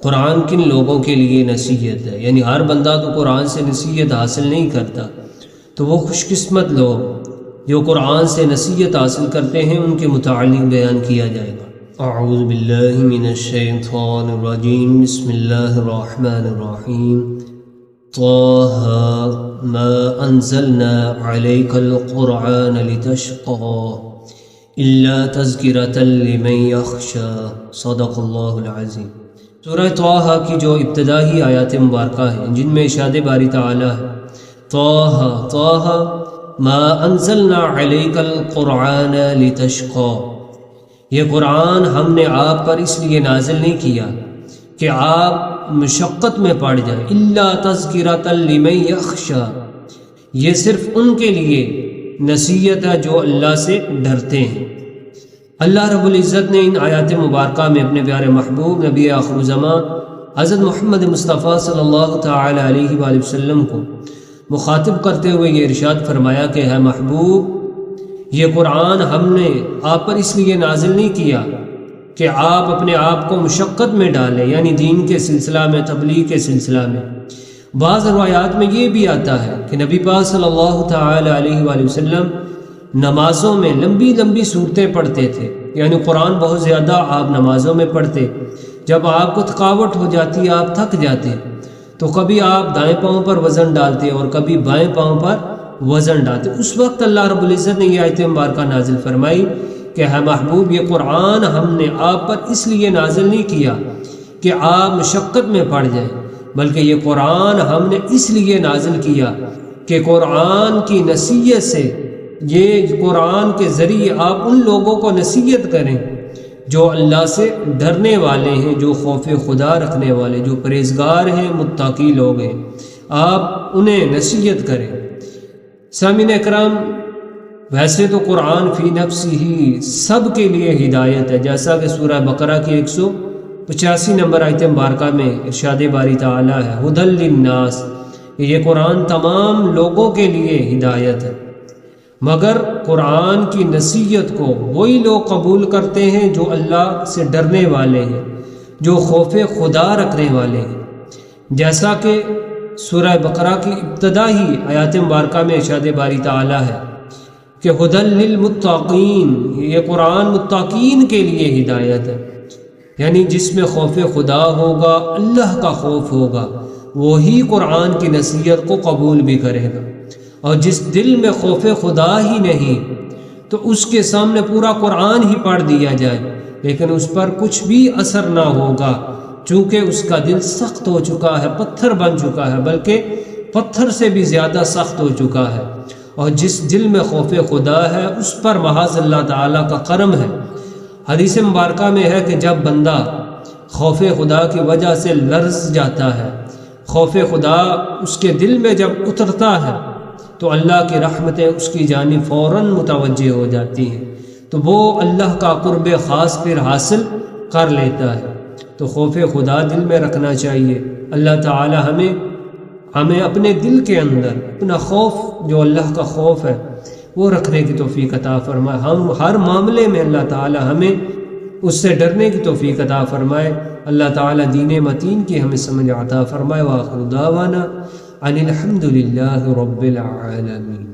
قرآن کن لوگوں کے لیے نصیحت ہے، یعنی ہر بندہ تو قرآن سے نصیحت حاصل نہیں کرتا، تو وہ خوش قسمت لوگ جو قرآن سے نصیحت حاصل کرتے ہیں ان کے متعلق بیان کیا جائے گا۔ اعوذ باللہ من الشیطان الرجیم، بسم اللہ الرحمن الرحیم۔ طه ما انزلنا علیک القرآن لتشقى الا تذکرة لمن یخشى، صدق اللہ العظیم۔ سورہ طه کی جو ابتدائی آیات مبارکہ ہیں جن میں ارشاد باری تعالی ہے طه ما انزلنا علیک القرآن لتشقى، یہ قرآن ہم نے آپ پر اس لیے نازل نہیں کیا کہ آپ مشقت میں پڑ جائیں، الا تذکرۃ لمن یخشی، یہ صرف ان کے لیے نصیحت ہے جو اللہ سے ڈرتے ہیں۔ اللہ رب العزت نے ان آیات مبارکہ میں اپنے پیارے محبوب نبی آخر الزمان حضرت محمد مصطفیٰ صلی اللہ تعالی علیہ وآلہ وسلم کو مخاطب کرتے ہوئے یہ ارشاد فرمایا کہ ہے محبوب، یہ قرآن ہم نے آپ پر اس لیے نازل نہیں کیا کہ آپ اپنے آپ کو مشقت میں ڈالیں، یعنی دین کے سلسلہ میں، تبلیغ کے سلسلہ میں۔ بعض روایات میں یہ بھی آتا ہے کہ نبی پاک صلی اللہ تعالی علیہ وآلہ وسلم نمازوں میں لمبی لمبی صورتیں پڑھتے تھے، یعنی قرآن بہت زیادہ آپ نمازوں میں پڑھتے۔ جب آپ کو تھکاوٹ ہو جاتی، آپ تھک جاتے، تو کبھی آپ دائیں پاؤں پر وزن ڈالتے اور کبھی بائیں پاؤں پر وزن ڈالتے۔ اس وقت اللہ رب العزت نے یہ آیت مبارکہ نازل فرمائی کہ ہے محبوب، یہ قرآن ہم نے آپ پر اس لیے نازل نہیں کیا کہ آپ مشقت میں پڑ جائیں، بلکہ یہ قرآن ہم نے اس لیے نازل کیا کہ قرآن کی نصیحت سے، یہ قرآن کے ذریعے آپ ان لوگوں کو نصیحت کریں جو اللہ سے ڈرنے والے ہیں، جو خوف خدا رکھنے والے، جو پرہیزگار ہیں، متقی لوگ ہیں، آپ انہیں نصیحت کریں۔ سامعین اکرام، ویسے تو قرآن فی نفسی ہی سب کے لیے ہدایت ہے، جیسا کہ سورہ بقرہ کی 185 نمبر آیت مبارکہ میں ارشاد باری تعالی ہے ھدی للناس، یہ قرآن تمام لوگوں کے لیے ہدایت ہے، مگر قرآن کی نصیحت کو وہی لوگ قبول کرتے ہیں جو اللہ سے ڈرنے والے ہیں، جو خوف خدا رکھنے والے ہیں، جیسا کہ سورہ بقرہ کی ابتدائی آیات مبارکہ میں ارشاد باری تعالی ہے کہ ھدی للمتقین، یہ قرآن متقین کے لیے ہدایت ہے، یعنی جس میں خوف خدا ہوگا، اللہ کا خوف ہوگا، وہی قرآن کی نصیحت کو قبول بھی کرے گا، اور جس دل میں خوف خدا ہی نہیں تو اس کے سامنے پورا قرآن ہی پڑھ دیا جائے لیکن اس پر کچھ بھی اثر نہ ہوگا، چونکہ اس کا دل سخت ہو چکا ہے، پتھر بن چکا ہے، بلکہ پتھر سے بھی زیادہ سخت ہو چکا ہے۔ اور جس دل میں خوف خدا ہے اس پر محض اللہ تعالیٰ کا کرم ہے۔ حدیث مبارکہ میں ہے کہ جب بندہ خوف خدا کی وجہ سے لرز جاتا ہے، خوف خدا اس کے دل میں جب اترتا ہے تو اللہ کی رحمتیں اس کی جانب فوراً متوجہ ہو جاتی ہیں، تو وہ اللہ کا قرب خاص پھر حاصل کر لیتا ہے۔ تو خوف خدا دل میں رکھنا چاہیے۔ اللہ تعالی ہمیں اپنے دل کے اندر اپنا خوف، جو اللہ کا خوف ہے، وہ رکھنے کی توفیق عطا فرمائے۔ ہم ہر معاملے میں اللہ تعالی ہمیں اس سے ڈرنے کی توفیق عطا فرمائے۔ اللہ تعالی دین متین کی ہمیں سمجھ عطا فرمائے۔ وآخر دعوانا ان الحمد للہ رب العالمین۔